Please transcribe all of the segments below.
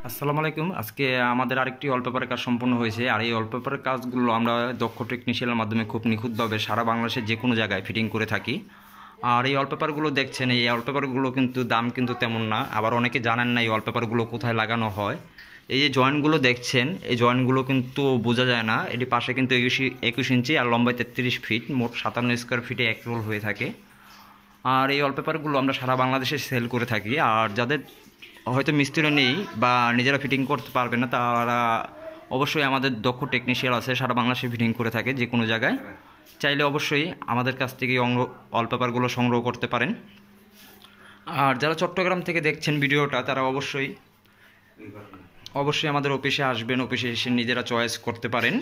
আসসালামু আলাইকুম। আজকে আমাদের আরেকটি ওয়ালপেপারের কাজ সম্পূর্ণ হয়েছে। আর এই ওয়ালপেপারের কাজগুলো আমরা দক্ষ টেকনিশিয়ানের মাধ্যমে খুব নিখুঁতভাবে সারা বাংলাদেশের যে কোনো জায়গায় ফিটিং করে থাকি। আর এই ওয়ালপেপারগুলো দেখছেন, এই ওয়ালপেপারগুলো কিন্তু দাম কিন্তু তেমন না। আবার অনেকে জানেন না এই ওয়ালপেপারগুলো কোথায় লাগানো হয়। এই যে জয়েন্টগুলো দেখছেন, এই জয়েন্টগুলো কিন্তু বোঝা যায় না। এটি পাশে কিন্তু 21 ইঞ্চি আর লম্বায় 33 ফিট, মোট 57 স্কোয়ার ফিটে এক রোল হয়ে থাকে। আর এই ওয়ালপেপারগুলো আমরা সারা বাংলাদেশে সেল করে থাকি। আর যাদের হয়তো মিস্ত্রি নেই বা নিজেরা ফিটিং করতে পারবে না, তারা অবশ্যই আমাদের দক্ষ টেকনিশিয়ান আছে, সারা বাংলাদেশে ফিটিং করে থাকে যে কোনো জায়গায়। চাইলে অবশ্যই আমাদের কাছ থেকে ওয়ালপেপারগুলো সংগ্রহ করতে পারেন। আর যারা চট্টগ্রাম থেকে দেখছেন ভিডিওটা, তারা অবশ্যই আমাদের অফিসে আসবেন, অফিসে এসে নিজেরা চয়েস করতে পারেন।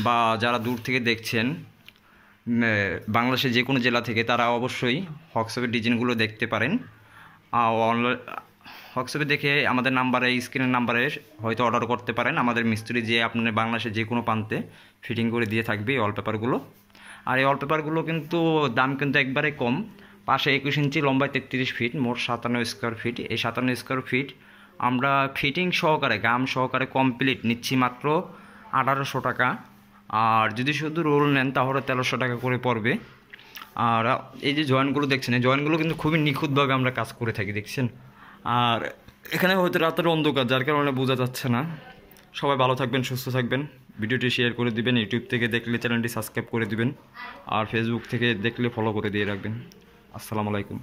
বা যারা দূর থেকে দেখছেন বাংলাদেশের যে কোনো জেলা থেকে, তারা অবশ্যই হোয়াটসঅ্যাপের ডিজাইনগুলো দেখতে পারেন। অনলাইন হোয়াটসঅ্যাপে দেখে আমাদের নাম্বারে, স্ক্রিনের নাম্বারে হয়তো অর্ডার করতে পারেন। আমাদের মিস্ত্রি যে আপনার বাংলাদেশের যে কোনো প্রান্তে ফিটিং করে দিয়ে থাকবে এই ওয়ালপেপারগুলো। আর এই ওয়ালপেপারগুলো কিন্তু দাম কিন্তু একবারে কম। পাশে 21 ইঞ্চি, লম্বায় 33 ফিট, মোট 57 স্কোয়ার ফিট। এই 57 স্কোয়ার ফিট আমরা ফিটিং সহকারে, গাম সহকারে কমপ্লিট নিচ্ছি মাত্র 1800 টাকা। আর যদি শুধু রোল নেন তাহলে 1300 টাকা করে পড়বে। আর এই যে জয়েন্টগুলো দেখছেন, এই জয়েন্টগুলো কিন্তু খুবই নিখুঁতভাবে আমরা কাজ করে থাকি, দেখছেন। আর এখানে হয়তো রাতের অন্ধকার, যার কারণে বোঝা যাচ্ছে না। সবাই ভালো থাকবেন, সুস্থ থাকবেন। ভিডিওটি শেয়ার করে দিবেন। ইউটিউব থেকে দেখলে চ্যানেলটি সাবস্ক্রাইব করে দিবেন। আর ফেসবুক থেকে দেখলে ফলো করে দিয়ে রাখবেন। আসসালামু আলাইকুম।